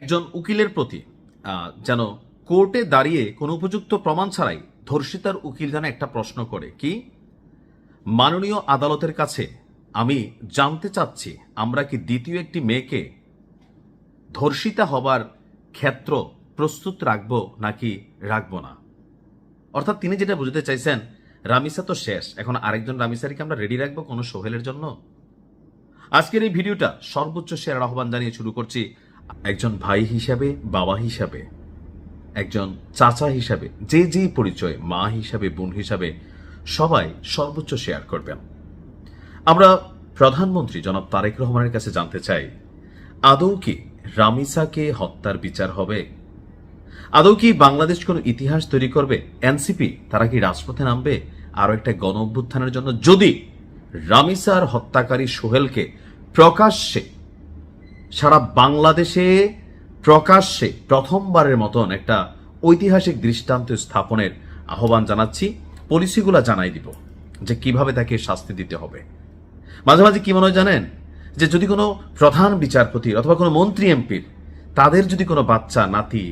একজন উকিলের প্রতি যেন কোর্টে দাঁড়িয়ে কোনো উপযুক্ত প্রমাণ ছাড়াই ধর্ষিতার উকিল যেন একটা প্রশ্ন করে কি, মাননীয় আদালতের কাছে আমি জানতে চাচ্ছি আমরা কি দ্বিতীয় একটি মেয়েকে ধর্ষিতা হবার ক্ষেত্র প্রস্তুত রাখবো নাকি রাখবো না। অর্থাৎ তিনি যেটা বুঝতে চাইছেন, রামিসা তো শেষ, এখন আরেকজন রামিসারিকে আমরা রেডি রাখবো কোনো সোহেলের জন্য। আজকের এই ভিডিওটা সর্বোচ্চ শেয়ার আহ্বান জানিয়ে শুরু করছি। একজন ভাই হিসাবে, বাবা হিসাবে, একজন চাচা হিসাবে, যে যেই পরিচয়, মা হিসাবে, বোন হিসাবে, সবাই সর্বোচ্চ শেয়ার করবেন। আমরা প্রধানমন্ত্রী জনাব তারেক রহমানের কাছে জানতে চাই, আদৌ কি রামিসাকে হত্যার বিচার হবে? আদৌ কি বাংলাদেশ কোনো ইতিহাস তৈরি করবে? এনসিপি তারা কি রাজপথে নামবে আরো একটা গণ অভ্যুত্থানের জন্য, যদি রামিসার হত্যাকারী সোহেলকে প্রকাশ্যে সারা বাংলাদেশে প্রকাশ্যে প্রথমবারের মতন একটা ঐতিহাসিক দৃষ্টান্ত স্থাপনের আহ্বান জানাচ্ছি। পলিসিগুলা জানাই দিব যে কিভাবে তাকে শাস্তি দিতে হবে। মাঝে মাঝে কি মনে হয় জানেন, যে যদি কোনো প্রধান বিচারপতির অথবা কোনো মন্ত্রী এমপির তাদের যদি কোনো বাচ্চা নাতি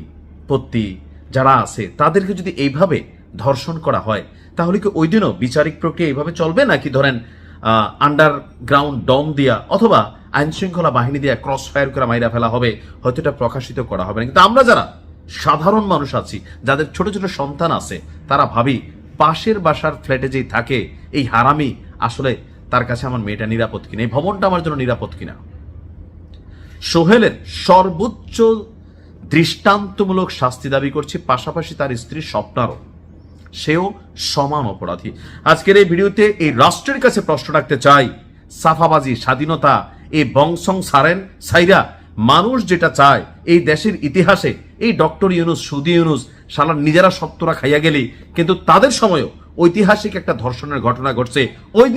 পত্তি যারা আছে তাদেরকে যদি এইভাবে ধর্ষণ করা হয়, তাহলে কি ওই দিনও বিচারিক প্রক্রিয়া এইভাবে চলবে, নাকি ধরেন আন্ডারগ্রাউন্ড ডম দিয়া অথবা আইন শৃঙ্খলা বাহিনী দিয়ে ক্রস ফায়ার করে মাইরা ফেলা হবে, হয়তো এটা প্রকাশিত করা হবে না। কিন্তু আমরা যারা সাধারণ মানুষ আছি, যাদের ছোট ছোট সন্তান আছে, তারা ভাবি পাশের বাসার ফ্ল্যাটে যেই থাকে এই হারামি, আসলে তার কাছে আমার মেয়েটা নিরাপদ কিনা, এই ভবনটা আমার জন্য নিরাপদ কিনা। সোহেলের সর্বোচ্চ দৃষ্টান্তমূলক শাস্তি দাবি করছি, পাশাপাশি তার স্ত্রী স্বপ্নারও, সেও সমান অপরাধী। আজকের এই ভিডিওতে এই রাষ্ট্রের কাছে প্রশ্ন রাখতে চাই, সাফাবাজি, স্বাধীনতা, এই বংশং সারেন সাইরা মানুষ যেটা চায় এই দেশের ইতিহাসে, এই ডক্টর ইউনুস, সুদি ইউনুস শালার নিজেরা সত্যরা খাইয়া গেলি, কিন্তু তাদের সময়ও ঐতিহাসিক একটা ধর্ষণের ঘটনা ঘটছে। ওই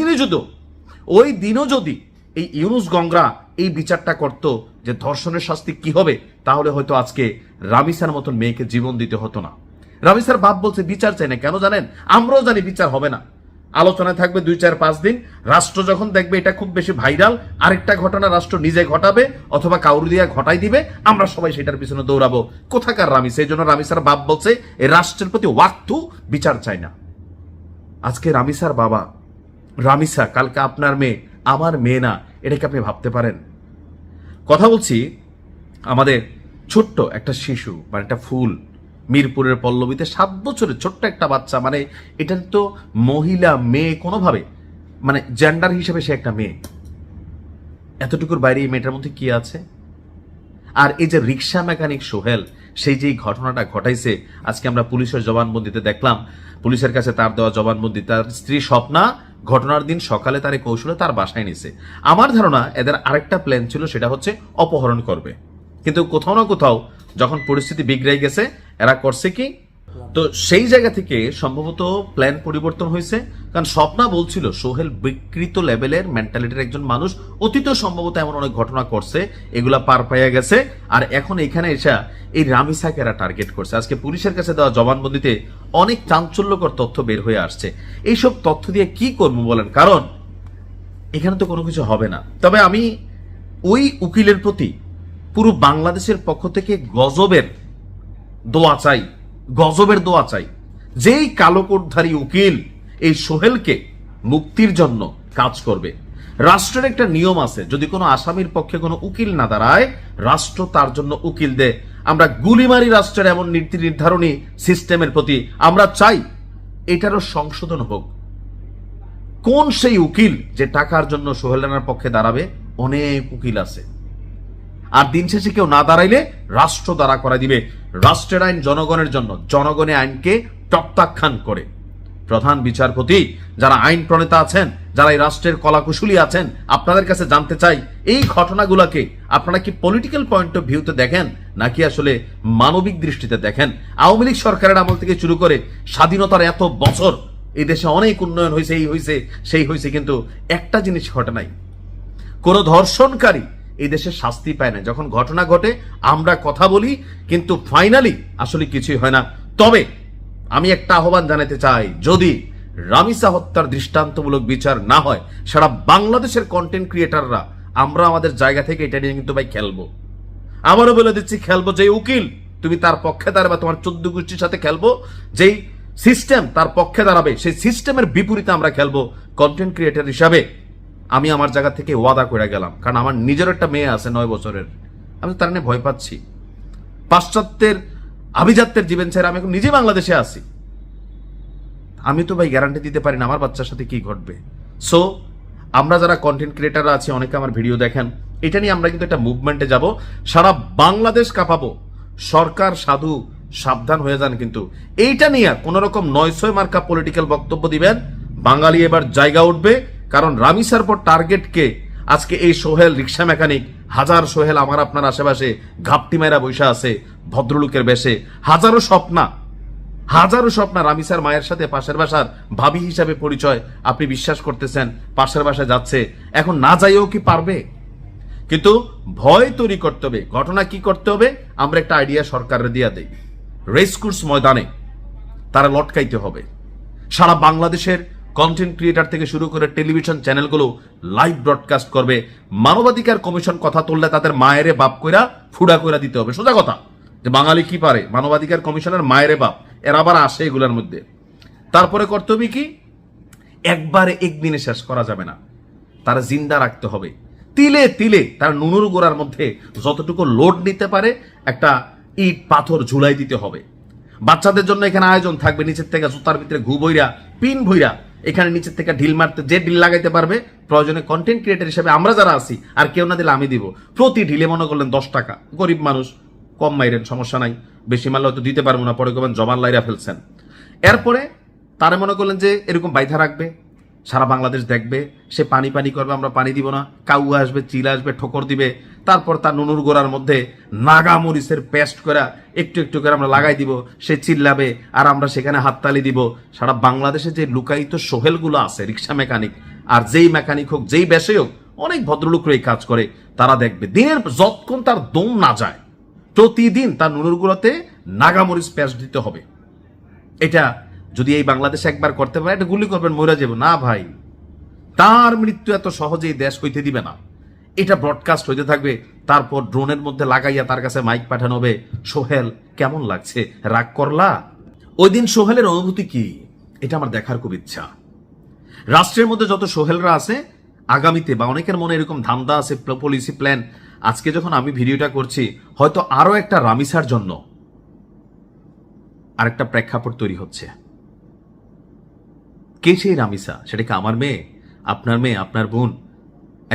দিনও যদি এই ইউনুস গংরা এই বিচারটা করত যে ধর্ষণের শাস্তি কি হবে, তাহলে হয়তো আজকে রামিসার মতন মেয়েকে জীবন দিতে হতো না। রামিসার বাপ বলছে বিচার চাই না, কেন জানেন? আমরাও জানি বিচার হবে না, আলোচনায় থাকবে 2-4-5 দিন। রাষ্ট্র যখন দেখবে এটা খুব বেশি ভাইরাল, আরেকটা ঘটনা রাষ্ট্র নিজে ঘটাবে অথবা কাউর দিয়া ঘটাই দিবে, আমরা সবাই সেটার পিছনে দৌড়াবো। কোথাকার রামিসা? এই জন্য রামিসার বাপ বলছে এই রাষ্ট্রের প্রতি ওয়াক্তু বিচার চাই না। আজকে রামিসার বাবা, রামিসা কালকে আপনার মেয়ে, আমার মেয়ে না, এটাকে আপনি ভাবতে পারেন? কথা বলছি আমাদের ছোট্ট একটা শিশু, মানে একটা ফুল, মিরপুরের পল্লবীতে 7 বছরের ছোট্ট একটা বাচ্চা, মানে এটা তো মহিলা মেয়ে কোনোভাবে, মানে জেন্ডার হিসেবে সে একটা মেয়ে। এতটুকুর বাইরে এই মেয়েটার মধ্যে কি আছে? আর এই যে রিক্সা মেকানিক সোহেল, সেই যে ঘটনাটা ঘটাইছে, আজকে আমরা পুলিশের জবানবন্দিতে দেখলাম, পুলিশের কাছে তার দেওয়া জবানবন্দি, তার স্ত্রী স্বপ্না ঘটনার দিন সকালে তার কৌশলে তার বাসায় নিছে। আমার ধারণা এদের আরেকটা প্ল্যান ছিল, সেটা হচ্ছে অপহরণ করবে। কিন্তু কোথাও না কোথাও যখন পরিস্থিতি বিগড়াই গেছে, এরা করছে কি, তো সেই জায়গা থেকে সম্ভবত প্ল্যান পরিবর্তন হয়েছে। কারণ স্বপ্না বলছিল সোহেল বিকৃত লেভেলের মেন্টালিটির একজন মানুষ, অতীতেও সম্ভবত এমন অনেক ঘটনা করছে, এগুলা পার পাইয়া গেছে, আর এখন এখানে এসে এই রামিসাকে এরা টার্গেট করছে। আজকে পুলিশের কাছে দেওয়া জবানবন্দিতে অনেক চাঞ্চল্যকর তথ্য বের হয়ে আসছে। এইসব তথ্য দিয়ে কি করবো বলেন? কারণ এখানে তো কোনো কিছু হবে না। তবে আমি ওই উকিলের প্রতি পুরো বাংলাদেশের পক্ষ থেকে গজবের দোয়া চাই, যেই কালো কোটধারী উকিল এই সোহেলকে মুক্তির জন্য কাজ করবে। রাষ্ট্রের একটা নিয়ম আছে, যদি কোনো আসামির পক্ষে কোনো উকিল না দাঁড়ায়, রাষ্ট্র তার জন্য উকিল দেয়। আমরা গুলিমারি রাষ্ট্রের এমন নীতি নির্ধারণী সিস্টেমের প্রতি আমরা চাই এটারও সংশোধন হোক। কোন সেই উকিল যে টাকার জন্য সোহেল রানার পক্ষে দাঁড়াবে? অনেক উকিল আছে, আর দিন শেষে কেউ না দাঁড়াইলে রাষ্ট্র দাঁড়া করা দিবে। রাষ্ট্রের আইন জনগণের জন্য, জনগণের আইনকে প্রত্যাখ্যান করে। প্রধান বিচারপতি, যারা আইন প্রণেতা আছেন, যারা এই রাষ্ট্রের কলাকুশলী আছেন, আপনাদের কাছে জানতে চাই এই ঘটনাগুলোকে আপনারা কি পলিটিক্যাল পয়েন্ট অফ ভিউতে দেখেন, নাকি আসলে মানবিক দৃষ্টিতে দেখেন? আওয়ামী লীগ সরকারের আমল থেকে শুরু করে স্বাধীনতার এত বছর এই দেশে অনেক উন্নয়ন হয়েছে, এই হয়েছে সেই হয়েছে, কিন্তু একটা জিনিস ঘটে নাই, কোন ধর্ষণকারী এই দেশে শাস্তি পায় না। যখন ঘটনা ঘটে আমরা কথা বলি, কিন্তু ফাইনালি আসলে কিছুই হয় না। তবে আমি একটা আহ্বান জানাতে চাই, যদি রামিসা হত্যার দৃষ্টান্তমূলক বিচার না হয়, সারা বাংলাদেশের কন্টেন্ট ক্রিয়েটাররা আমরা আমাদের জায়গা থেকে এটা নিয়ে কিন্তু ভাই খেলবো। আবারও বলে দিচ্ছি, খেলবো যেই উকিল তুমি তার পক্ষে দাঁড়াবে, তোমার 14 গোষ্ঠীর সাথে খেলবো, যেই সিস্টেম তার পক্ষে দাঁড়াবে সেই সিস্টেমের বিপরীতে আমরা খেলবো কন্টেন্ট ক্রিয়েটর হিসাবে। আমি আমার জায়গা থেকে ওয়াদা করে গেলাম, কারণ আমার নিজের একটা মেয়ে আছে 9 বছরের, আমি তার নিয়ে ভয় পাচ্ছি। পাশ্চাত্যের আভিজাত্যের জীবন ছেড়ে আমি এখন নিজে বাংলাদেশে আছি, আমি তো ভাই গ্যারান্টি দিতে পারি না আমার বাচ্চার সাথে কি ঘটবে। সো আমরা যারা কন্টেন্ট ক্রিয়েটাররা আছি, অনেকে আমার ভিডিও দেখেন, এটা নিয়ে আমরা কিন্তু একটা মুভমেন্টে যাব, সারা বাংলাদেশ কাঁপাবো। সরকার সাধু সাবধান হয়ে যান, কিন্তু এইটা নিয়ে কোন রকম 900 মার্কা পলিটিক্যাল বক্তব্য দিবেন, বাঙালি এবার জায়গা উঠবে। কারণ রামিসার পর টার্গেটকে আজকে এই সোহেল রিক্সা মেকানিক, হাজার সোহেল আমার আপনার আশেপাশে ঘাপটি মেরা বৈশা আছে ভদ্রলোকের বেশে, হাজারো স্বপ্ন রামিসার মায়ের সাথে পাশের বাসার ভাবি হিসাবে পরিচয়, আপনি বিশ্বাস করতেছেন পাশের বাসায় যাচ্ছে, এখন না যাইও কি পারবে? কিন্তু ভয় তৈরি করতে হবে। ঘটনা কি করতে হবে, আমরা একটা আইডিয়া সরকারের দিয়া দেই, রেসকোর্স ময়দানে তারা লটকাইতে হবে। সারা বাংলাদেশের কন্টেন্ট ক্রিয়েটার থেকে শুরু করে টেলিভিশন চ্যানেলগুলো লাইভ ব্রডকাস্ট করবে। মানবাধিকার কমিশন কথা তুললে তাদের মায়েরে বাপ কইরা ফুডা কইরা দিতে হবে। সোজা কথা, যে বাঙালি কি পারে, মানবাধিকার কমিশনের মায়েরে বাপ, এর আবার আসে এগুলোর মধ্যে। তারপরে করতে হবে কি, একবারে একদিনে শেষ করা যাবে না, তারা জিন্দা রাখতে হবে। তিলে তিলে তার নুনুর গোড়ার মধ্যে যতটুকু লোড নিতে পারে একটা ইট পাথর ঝুলাই দিতে হবে। বাচ্চাদের জন্য এখানে আয়োজন থাকবে, নিচের থেকে জুতার ভিতরে ঘু বইরা পিন ভইরা এখানে নিচের থেকে ঢিল মারতে, যে ঢিল লাগাইতে পারবে প্রয়োজনে কন্টেন্ট ক্রিয়েটর হিসেবে আমরা যারা আছি, আর কেউ না দিলে আমি দিব। প্রতি ঢিলে মনে করলেন 10 টাকা, গরিব মানুষ কম মাইরেন, সমস্যা নাই, বেশি মারলে হয়তো দিতে পারবো না, পরে কবেন জমান লাইরা ফেলছেন। এরপরে তারা মনে করলেন যে এরকম বাইধা রাখবে, সারা বাংলাদেশ দেখবে, সে পানি পানি করবে, আমরা পানি দিব না, কাউয়া আসবে, চিল আসবে, ঠোকর দিবে, তারপর তার নুনুর গোড়ার মধ্যে নাগা মরিচের পেস্ট করে একটু একটু করে আমরা লাগাই দিব, সে চিল্লাবে আর আমরা সেখানে হাততালি দিব। সারা বাংলাদেশে যে লুকায়িত সোহেলগুলো আছে, রিক্সা মেকানিক, আর যেই মেকানিক হোক, যেই বেশে হোক, অনেক ভদ্রলোকরা এই কাজ করে, তারা দেখবে দিনের যতক্ষণ তার দম না যায় প্রতিদিন তার নুনুর গুলোতে নাগামরিচ পেস্ট দিতে হবে। এটা যদি এই বাংলাদেশে একবার করতে পারে, এটা গুলি করবেন মরে যাব না ভাই, তার মৃত্যু এত সহজেই দেশ হইতে দিবে না। এটা ব্রডকাস্ট হইতে থাকবে, তারপর ড্রোনের মধ্যে লাগাইয়া তার কাছে মাইক পাঠানো হবে, সোহেল কেমন লাগছে, রাগ করলা? ওই দিন সোহেলের অনুভূতি কি, এটা আমার দেখার খুব ইচ্ছা। রাষ্ট্রের মধ্যে যত সোহেলরা আছে, আগামীতে বা অনেকের মনে এরকম ধান্দা আছে, পলিসি প্ল্যান, আজকে যখন আমি ভিডিওটা করছি হয়তো আরো একটা রামিসার জন্য আরেকটা প্রেক্ষাপট তৈরি হচ্ছে। কে সেই রামিসা? সেটা কি আমার মেয়ে, আপনার মেয়ে, আপনার বোন?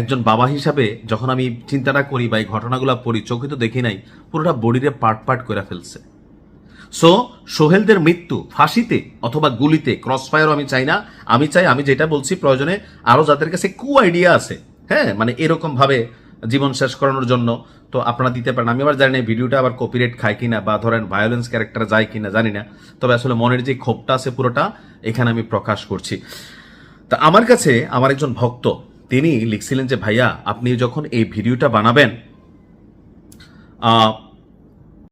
একজন বাবা হিসাবে যখন আমি চিন্তাটা করি বা এই ঘটনাগুলো পড়ি, চোখে তো দেখি নাই, পুরোটা বডিরে পার্ট পার্ট করে ফেলছে। সো সোহেলদের মৃত্যু ফাঁসিতে অথবা গুলিতে, ক্রস ফায়ারও আমি চাই না। আমি চাই, আমি যেটা বলছি, প্রয়োজনে আরো যাদের কাছে আইডিয়া আছে, হ্যাঁ, মানে এরকম ভাবে জীবন শেষ করানোর জন্য, তো আপনারা দিতে পারেন। আমি আবার জানি না ভিডিওটা আবার কপিরাইট খায় কিনা বা ধরেন ভায়োলেন্স ক্যারেক্টার যায় কিনা, জানি না। তবে আসলে মনের যে ক্ষোভটা আছে পুরোটা এখানে আমি প্রকাশ করছি। তা আমার কাছে আমার একজন ভক্ত, তিনি লিখছিলেন যে ভাইয়া আপনি যখন এই ভিডিওটা বানাবেন